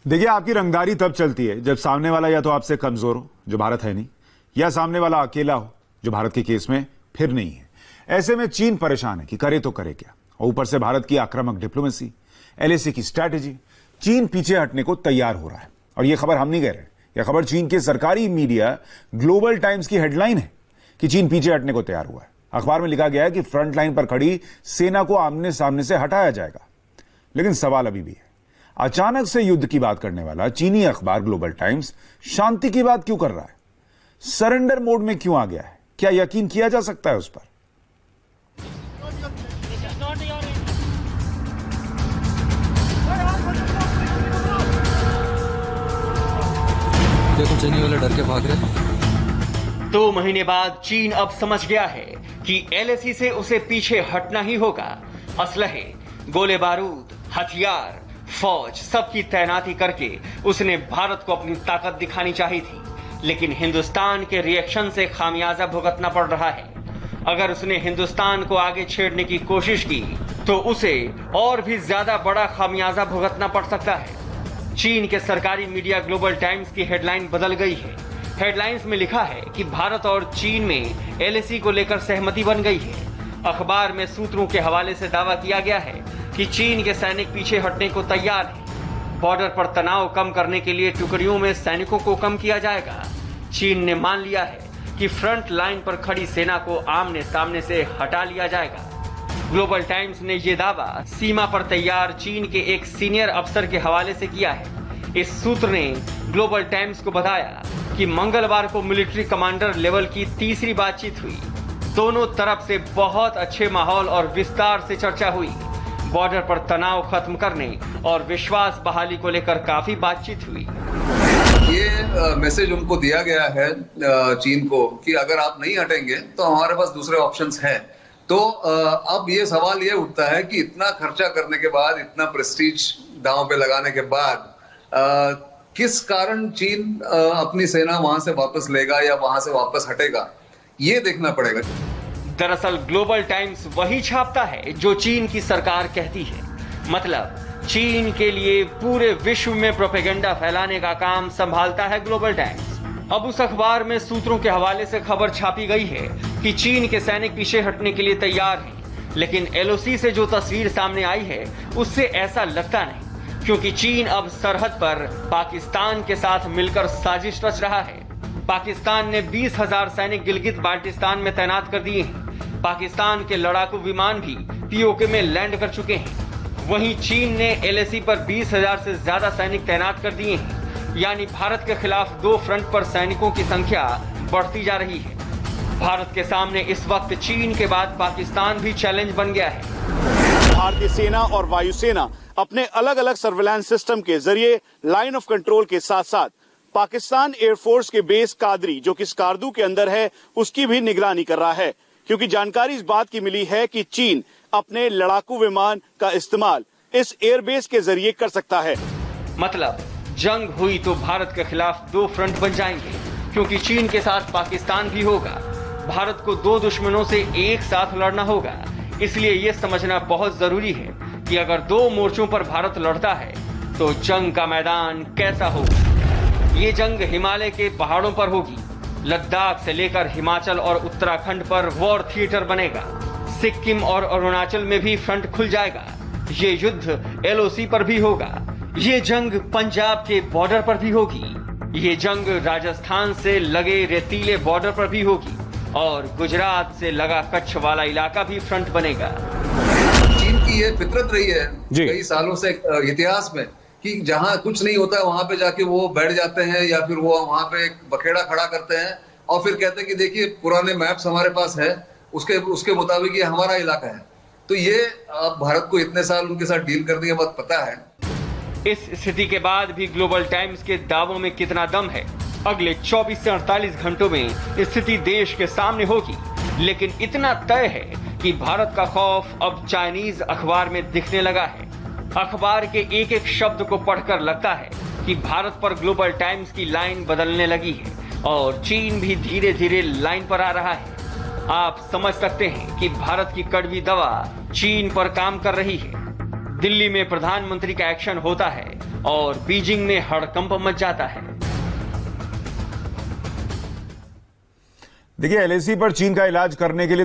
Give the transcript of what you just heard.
देखिए, आपकी रंगदारी तब चलती है जब सामने वाला या तो आपसे कमजोर हो, जो भारत है नहीं, या सामने वाला अकेला हो, जो भारत के केस में फिर नहीं है। ऐसे में चीन परेशान है कि करे तो करे क्या, और ऊपर से भारत की आक्रामक डिप्लोमेसी, एलएसी की स्ट्रैटेजी, चीन पीछे हटने को तैयार हो रहा है। और यह खबर हम नहीं कह रहे, यह खबर चीन के सरकारी मीडिया ग्लोबल टाइम्स की हेडलाइन है कि चीन पीछे हटने को तैयार हुआ है। अखबार में लिखा गया है कि फ्रंट लाइन पर खड़ी सेना को आमने सामने से हटाया जाएगा। लेकिन सवाल अभी भी है, अचानक से युद्ध की बात करने वाला चीनी अखबार ग्लोबल टाइम्स शांति की बात क्यों कर रहा है? सरेंडर मोड में क्यों आ गया है? क्या यकीन किया जा सकता है उस पर? देखो, चीनी वाले डर के भाग रहे। 2 महीने बाद चीन अब समझ गया है कि एलएसी से उसे पीछे हटना ही होगा। असलहे, गोले बारूद, हथियार, फौज सबकी तैनाती करके उसने भारत को अपनी ताकत दिखानी चाहिए थी, लेकिन हिंदुस्तान के रिएक्शन से खामियाजा भुगतना पड़ रहा है। अगर उसने हिंदुस्तान को आगे छेड़ने की कोशिश की तो उसे और भी ज्यादा बड़ा खामियाजा भुगतना पड़ सकता है। चीन के सरकारी मीडिया ग्लोबल टाइम्स की हेडलाइन बदल गई है। हेडलाइंस में लिखा है कि भारत और चीन में एलएसी को लेकर सहमति बन गई है। अखबार में सूत्रों के हवाले से दावा किया गया है कि चीन के सैनिक पीछे हटने को तैयार हैं। बॉर्डर पर तनाव कम करने के लिए टुकड़ियों में सैनिकों को कम किया जाएगा। चीन ने मान लिया है कि फ्रंट लाइन पर खड़ी सेना को आमने सामने से हटा लिया जाएगा। ग्लोबल टाइम्स ने यह दावा सीमा पर तैयार चीन के एक सीनियर अफसर के हवाले से किया है। इस सूत्र ने ग्लोबल टाइम्स को बताया कि मंगलवार को मिलिट्री कमांडर लेवल की तीसरी बातचीत हुई। दोनों तरफ से बहुत अच्छे माहौल और विस्तार से चर्चा हुई। बॉर्डर पर तनाव खत्म करने और विश्वास बहाली को लेकर काफी बातचीत हुई। ये मैसेज उनको दिया गया है चीन को कि अगर आप नहीं हटेंगे तो हमारे पास दूसरे ऑप्शंस हैं। तो अब ये सवाल ये उठता है कि इतना खर्चा करने के बाद, इतना प्रेस्टीज दांव पे लगाने के बाद किस कारण चीन अपनी सेना वहां से वापस लेगा या वहां से वापस हटेगा, ये देखना पड़ेगा। दरअसल ग्लोबल टाइम्स वही छापता है जो चीन की सरकार कहती है। मतलब चीन के लिए पूरे विश्व में प्रोपेगेंडा फैलाने का काम संभालता है ग्लोबल टाइम्स। अब उस अखबार में सूत्रों के हवाले से खबर छापी गई है कि चीन के सैनिक पीछे हटने के लिए तैयार हैं, लेकिन एलओसी से जो तस्वीर सामने आई है उससे ऐसा लगता नहीं, क्योंकि चीन अब सरहद पर पाकिस्तान के साथ मिलकर साजिश रच रहा है। पाकिस्तान ने 20,000 सैनिक गिलगित बाल्टिस्तान में तैनात कर दिए हैं। पाकिस्तान के लड़ाकू विमान भी पीओके में लैंड कर चुके हैं। वहीं चीन ने एलएसी पर 20,000 से ज्यादा सैनिक तैनात कर दिए हैं। यानी भारत के खिलाफ 2 फ्रंट पर सैनिकों की संख्या बढ़ती जा रही है। भारत के सामने इस वक्त चीन के बाद पाकिस्तान भी चैलेंज बन गया है। भारतीय सेना और वायुसेना अपने अलग अलग सर्विलांस सिस्टम के जरिए लाइन ऑफ कंट्रोल के साथ साथ पाकिस्तान एयरफोर्स के बेस कादरी, जो कि स्कार्दू के अंदर है, उसकी भी निगरानी कर रहा है, क्योंकि जानकारी इस बात की मिली है कि चीन अपने लड़ाकू विमान का इस्तेमाल इस एयरबेस के जरिए कर सकता है। मतलब जंग हुई तो भारत के खिलाफ 2 फ्रंट बन जाएंगे, क्योंकि चीन के साथ पाकिस्तान भी होगा। भारत को 2 दुश्मनों से एक साथ लड़ना होगा। इसलिए यह समझना बहुत जरूरी है कि अगर 2 मोर्चों पर भारत लड़ता है तो जंग का मैदान कैसा होगा। ये जंग हिमालय के पहाड़ों पर होगी। लद्दाख से लेकर हिमाचल और उत्तराखंड पर वॉर थिएटर बनेगा। सिक्किम और अरुणाचल में भी फ्रंट खुल जाएगा। ये युद्ध एलओसी पर भी होगा। ये जंग पंजाब के बॉर्डर पर भी होगी। ये जंग राजस्थान से लगे रेतीले बॉर्डर पर भी होगी और गुजरात से लगा कच्छ वाला इलाका भी फ्रंट बनेगा। चीन की ये फितरत रही है कई सालों से इतिहास में कि जहां कुछ नहीं होता है वहां पे जाके वो बैठ जाते हैं या फिर वो वहां पे एक बखेड़ा खड़ा करते हैं और फिर कहते हैं कि देखिए पुराने मैप्स हमारे पास है, उसके मुताबिक ये हमारा इलाका है। तो ये भारत को इतने साल उनके साथ डील करने के बाद पता है। इस स्थिति के बाद भी ग्लोबल टाइम्स के दावों में कितना दम है? अगले 24 से 48 घंटों में स्थिति देश के सामने होगी, लेकिन इतना तय है कि भारत का खौफ अब चाइनीज अखबार में दिखने लगा है। अखबार के एक एक शब्द को पढ़कर लगता है कि भारत पर ग्लोबल टाइम्स की लाइन बदलने लगी है और चीन भी धीरे धीरे लाइन पर आ रहा है। आप समझ सकते हैं कि भारत की कड़वी दवा चीन पर काम कर रही है। दिल्ली में प्रधानमंत्री का एक्शन होता है और बीजिंग में हड़कंप मच जाता है। देखिए, एलएसी पर चीन का इलाज करने के लिए